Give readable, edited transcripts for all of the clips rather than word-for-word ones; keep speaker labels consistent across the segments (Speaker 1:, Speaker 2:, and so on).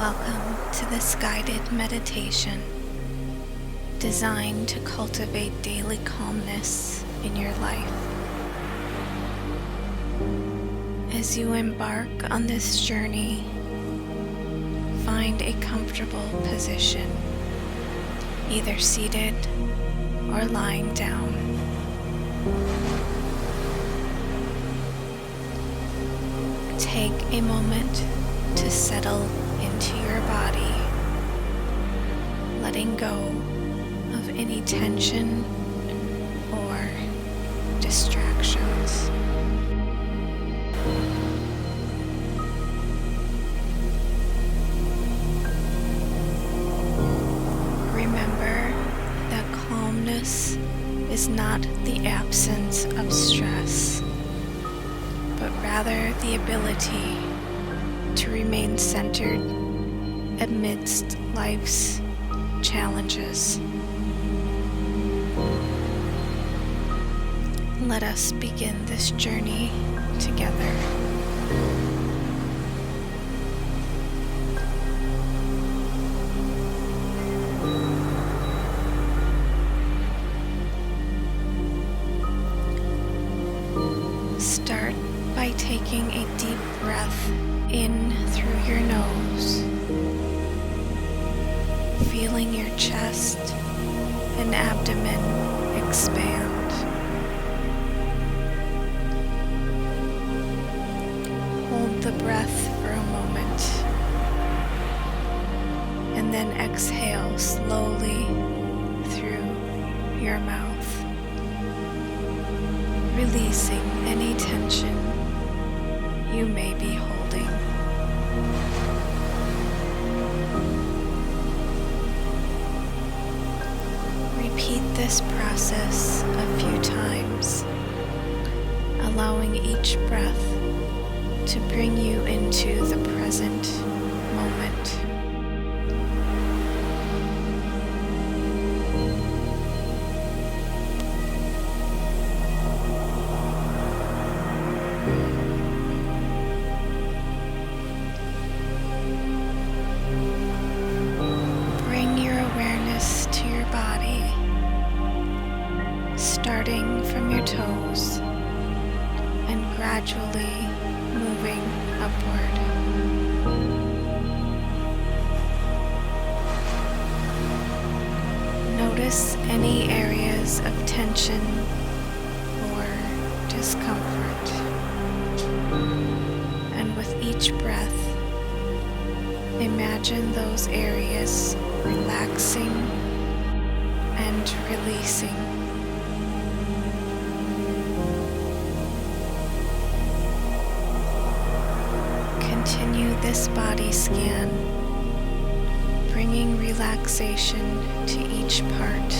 Speaker 1: Welcome to this guided meditation designed to cultivate daily calmness in your life. As you embark on this journey, find a comfortable position, either seated or lying down. Take a moment to settle into your body, letting go of any tension or distractions. Remember that calmness is not the absence of stress, but rather the ability to remain centered amidst life's challenges. Let us begin this journey together. Start by taking a deep breath in through your nose, feeling your chest and abdomen expand. Hold the breath for a moment, and then exhale slowly through your mouth, releasing any tension you may be holding. Repeat this process a few times, allowing each breath to bring you into the present moment. Starting from your toes and gradually moving upward. Notice any areas of tension or discomfort, and with each breath, imagine those areas relaxing and releasing. Continue this body scan, bringing relaxation to each part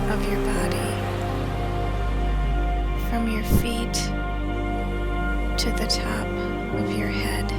Speaker 1: of your body, from your feet to the top of your head.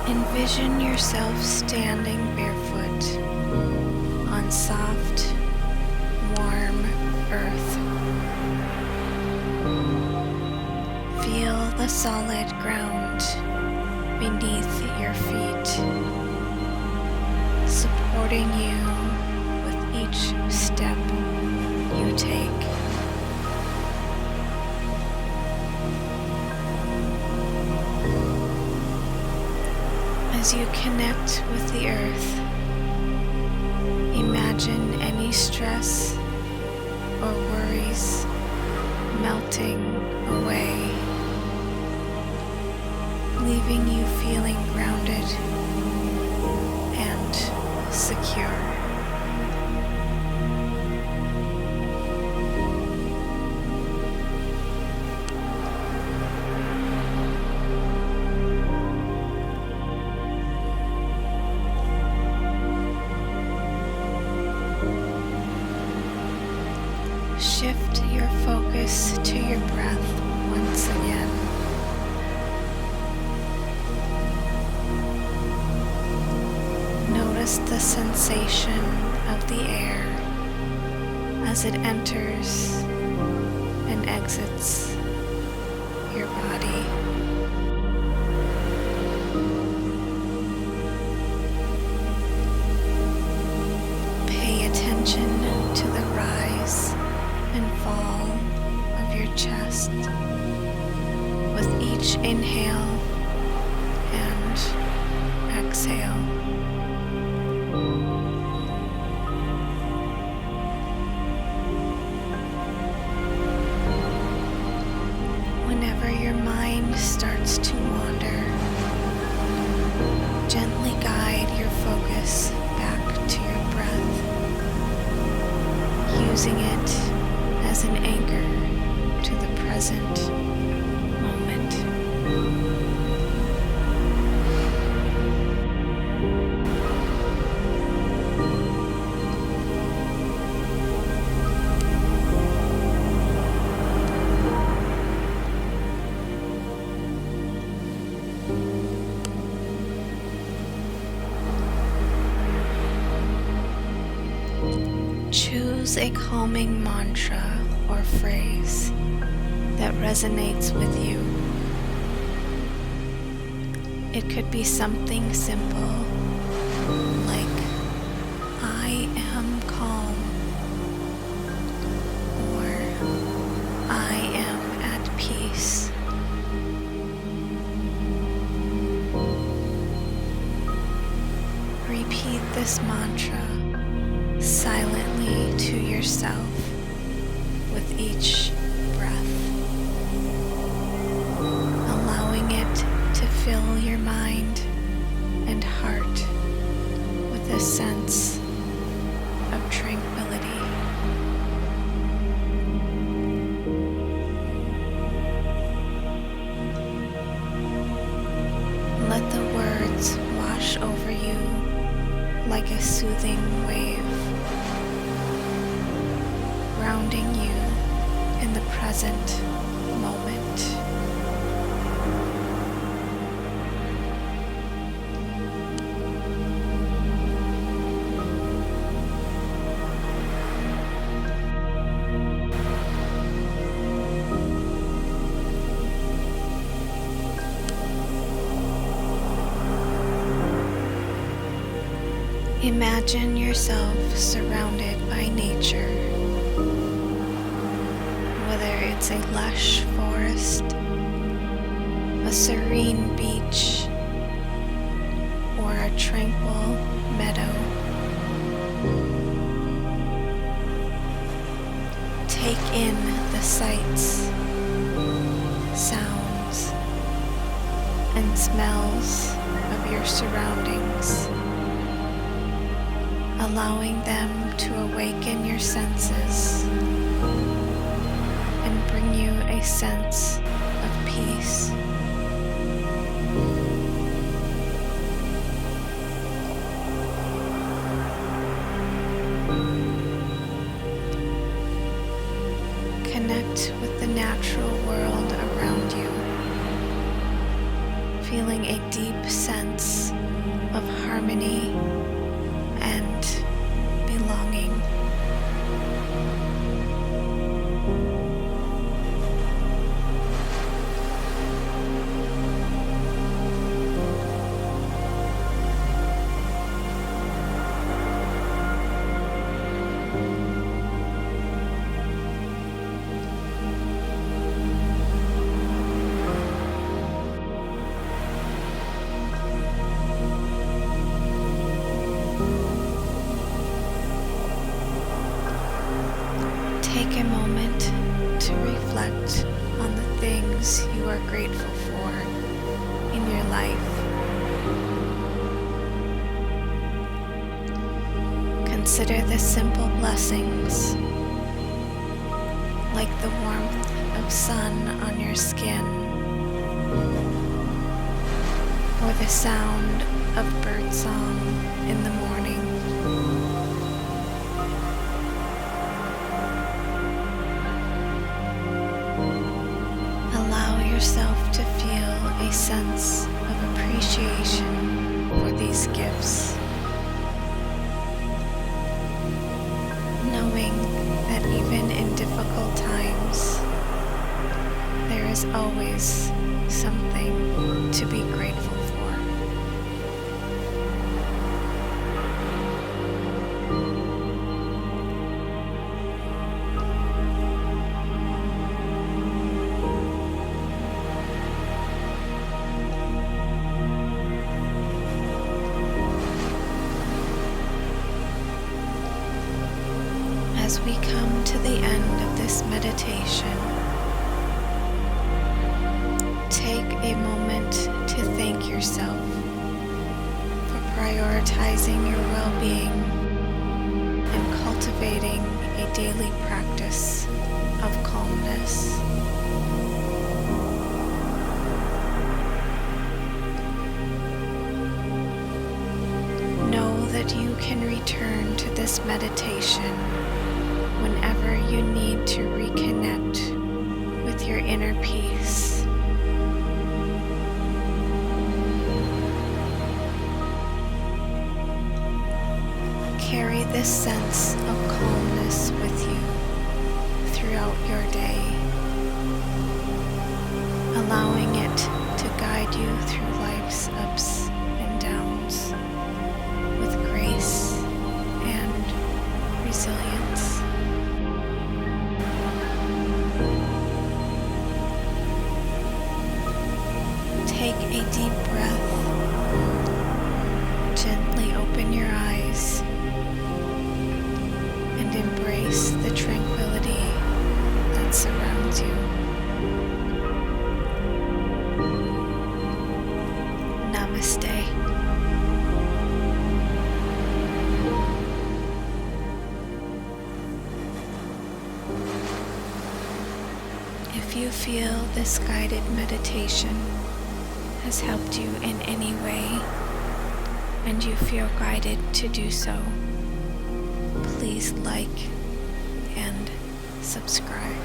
Speaker 1: Envision yourself standing barefoot on soft, warm earth. Feel the solid ground beneath your feet, supporting you with each step you take. As you connect with the earth, imagine any stress or worries melting away, leaving you feeling grounded and secure. Shift your focus to your breath once again. Notice the sensation of the air as it enters and exits your body. Pay attention to the rise and fall of your chest with each inhale and exhale. Whenever your mind starts to wander, gently guide your focus back to your breath, using it as an anchor to the present moment. Choose a calming mantra or phrase that resonates with you. It could be something simple like, "I am calm," or "I am at peace." Repeat this mantra silently to yourself with each breath, allowing it to fill your mind and heart with a sense of tranquility. Let the words wash over you like a soothing wave, grounding you in the present moment. Imagine yourself surrounded by nature, whether it's a lush forest, a serene beach, or a tranquil meadow. Take in the sights, sounds, and smells of your surroundings, allowing them to awaken your senses and bring you a sense of peace. Connect with the natural world around you, feeling a deep sense of harmony and belonging. Take a moment to reflect on the things you are grateful for in your life. Consider the simple blessings, like the warmth of sun on your skin, or the sound of birdsong in the morning. yourself to feel a sense of appreciation for these gifts, knowing that even in difficult times, there is always something to be grateful for. As we come to the end of this meditation, take a moment to thank yourself for prioritizing your well-being and cultivating a daily practice of calmness. Know that you can return to this meditation whenever you need to reconnect with your inner peace. Carry this sense of calmness with you throughout your day, allowing it to guide you through life's ups and downs with grace and resilience. Take a deep breath. Gently open your eyes and embrace the tranquility that surrounds you. Namaste. If you feel this guided meditation has helped you in any way, and you feel guided to do so, please like and subscribe.